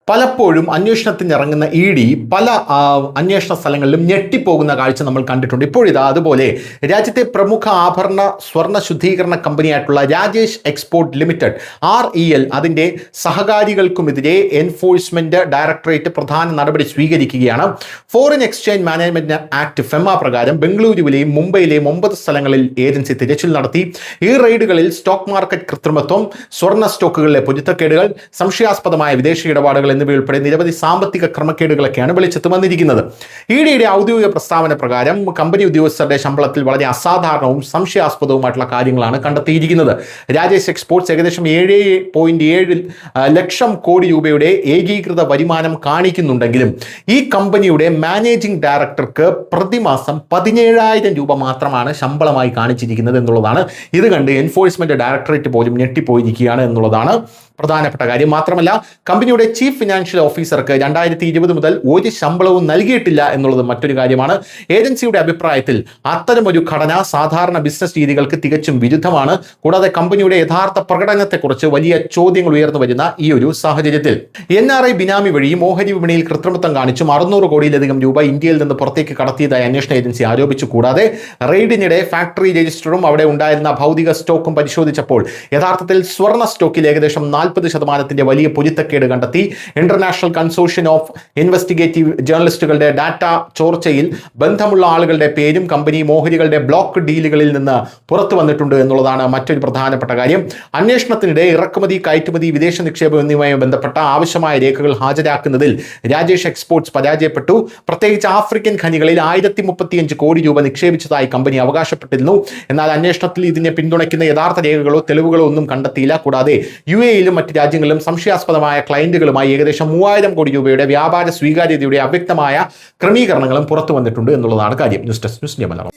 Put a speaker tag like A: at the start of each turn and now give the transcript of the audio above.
A: പലപ്പോഴും അന്വേഷണത്തിന് ഇറങ്ങുന്ന ഇ.ഡി. പല അന്വേഷണ സ്ഥലങ്ങളിലും ഞെട്ടിപ്പോകുന്ന കാഴ്ച നമ്മൾ കണ്ടിട്ടുണ്ട്. ഇപ്പോഴിതാ അതുപോലെ രാജ്യത്തെ പ്രമുഖ ആഭരണ സ്വർണ്ണ ശുദ്ധീകരണ കമ്പനിയായിട്ടുള്ള രാജേഷ് എക്സ്പോർട്ട് ലിമിറ്റഡ് REL അതിൻ്റെ സഹകാരികൾക്കുമെതിരെ എൻഫോഴ്സ്മെന്റ് ഡയറക്ടറേറ്റ് പ്രധാന നടപടി സ്വീകരിക്കുകയാണ്. Foreign exchange management act FEMA പ്രകാരം ബംഗളൂരുവിലെയും മുംബൈയിലെയും 9 സ്ഥലങ്ങളിൽ ഏജൻസി തിരച്ചിൽ നടത്തി. ഈ റെയ്ഡുകളിൽ സ്റ്റോക്ക് മാർക്കറ്റ് കൃത്രിമത്വം, സ്വർണ്ണ സ്റ്റോക്കുകളിലെ പൊരുത്തക്കേടുകൾ, സംശയാസ്പദമായ വിദേശ ഇടപാടുകൾ എന്നിവയുൾപ്പെടെ നിരവധി സാമ്പത്തിക ക്രമക്കേടുകളൊക്കെയാണ് വെളിച്ചത്ത് വന്നിരിക്കുന്നത്. ഇ.ഡിയുടെ ഔദ്യോഗിക പ്രസ്താവന പ്രകാരം കമ്പനി ഉദ്യോഗസ്ഥരുടെ ശമ്പളത്തിൽ വളരെ അസാധാരണവും സംശയാസ്പദവുമായിട്ടുള്ള കാര്യങ്ങളാണ് കണ്ടെത്തിയിരിക്കുന്നത്. രാജേഷ് എക്സ്പോർട്സ് ഏകദേശം 7.7 ലക്ഷം കോടി രൂപയുടെ ഏകീകൃത വരുമാനം കാണിക്കുന്നുണ്ടെങ്കിലും ഈ കമ്പനിയുടെ മാനേജിംഗ് ഡയറക്ടർക്ക് പ്രതിമാസം 17,000 രൂപ മാത്രമാണ് ശമ്പളമായി കാണിച്ചിരിക്കുന്നത് എന്നുള്ളതാണ്. ഇത് കണ്ട് എൻഫോഴ്സ്മെന്റ് ഡയറക്ടറേറ്റ് പോലും ഞെട്ടിപ്പോയിരിക്കുകയാണ് എന്നുള്ളതാണ് പ്രധാനപ്പെട്ട കാര്യം. മാത്രമല്ല, കമ്പനിയുടെ ചീഫ് ഫിനാൻഷ്യൽ ഓഫീസർക്ക് 2020 മുതൽ ഒരു ശമ്പളവും നൽകിയിട്ടില്ല എന്നുള്ളത് മറ്റൊരു കാര്യമാണ്. ഏജൻസിയുടെ അഭിപ്രായത്തിൽ അത്തരമൊരു ഘടന സാധാരണ ബിസിനസ് രീതികൾക്ക് തികച്ചും വിരുദ്ധമാണ്. കൂടാതെ കമ്പനിയുടെ യഥാർത്ഥ പ്രകടനത്തെക്കുറിച്ച് വലിയ ചോദ്യങ്ങൾ ഉയർന്നു വരുന്ന ഈ ഒരു സാഹചര്യത്തിൽ NRI ബിനാമി വഴി ഓഹരി വിപണിയിൽ കൃത്രിമത്വം കാണിച്ചും 600 കോടിയിലധികം രൂപ ഇന്ത്യയിൽ നിന്ന് പുറത്തേക്ക് കടത്തിയതായി അന്വേഷണ ഏജൻസി ആരോപിച്ചു. കൂടാതെ റെയ്ഡിനിടെ ഫാക്ടറി രജിസ്റ്ററും അവിടെ ഉണ്ടായിരുന്ന ഭൗതിക സ്റ്റോക്കും പരിശോധിച്ചപ്പോൾ യഥാർത്ഥത്തിൽ സ്വർണ്ണ സ്റ്റോക്കിൽ ഏകദേശം 40% വലിയ പൊരുത്തക്കേട് കണ്ടെത്തി. ഇന്റർനാഷണൽ കൺസോർഷ്യം ഓഫ് ഇൻവെസ്റ്റിഗേറ്റീവ് ജേർണലിസ്റ്റുകളുടെ ഡാറ്റ ചോർച്ചയിൽ ബന്ധമുള്ള ആളുകളുടെ പേരും കമ്പനി ഓഹരികളുടെ ബ്ലോക്ക് ഡീലുകളിൽ നിന്ന് പുറത്തു വന്നിട്ടുണ്ട് എന്നുള്ളതാണ് മറ്റൊരു പ്രധാനപ്പെട്ട കാര്യം. അന്വേഷണത്തിനിടെ ഇറക്കുമതി, കയറ്റുമതി, വിദേശ നിക്ഷേപം എന്നിവയുമായി ബന്ധപ്പെട്ട ആവശ്യമായ രേഖകൾ ഹാജരാക്കുന്നതിൽ രാജേഷ് എക്സ്പോർട്സ് പരാജയപ്പെട്ടു. പ്രത്യേകിച്ച് ആഫ്രിക്കൻ ഖനികളിൽ 1035 കോടി രൂപ നിക്ഷേപിച്ചതായി കമ്പനി അവകാശപ്പെട്ടിരുന്നു. എന്നാൽ അന്വേഷണത്തിൽ ഇതിനെ പിന്തുണയ്ക്കുന്ന യഥാർത്ഥ രേഖകളോ തെളിവുകളോ ഒന്നും കണ്ടെത്തിയില്ല. കൂടാതെ UAE മറ്റ് രാജ്യങ്ങളിലും സംശയാസ്പദമായ ക്ലയന്റുകളുമായി ഏകദേശം 3000 കോടി രൂപയുടെ വ്യാപാര സ്വീകാര്യതയുടെ അവ്യക്തമായ ക്രമീകരണങ്ങളും പുറത്തു വന്നിട്ടുണ്ട് എന്നുള്ളതാണ് കാര്യം. News desk news India Malayalam.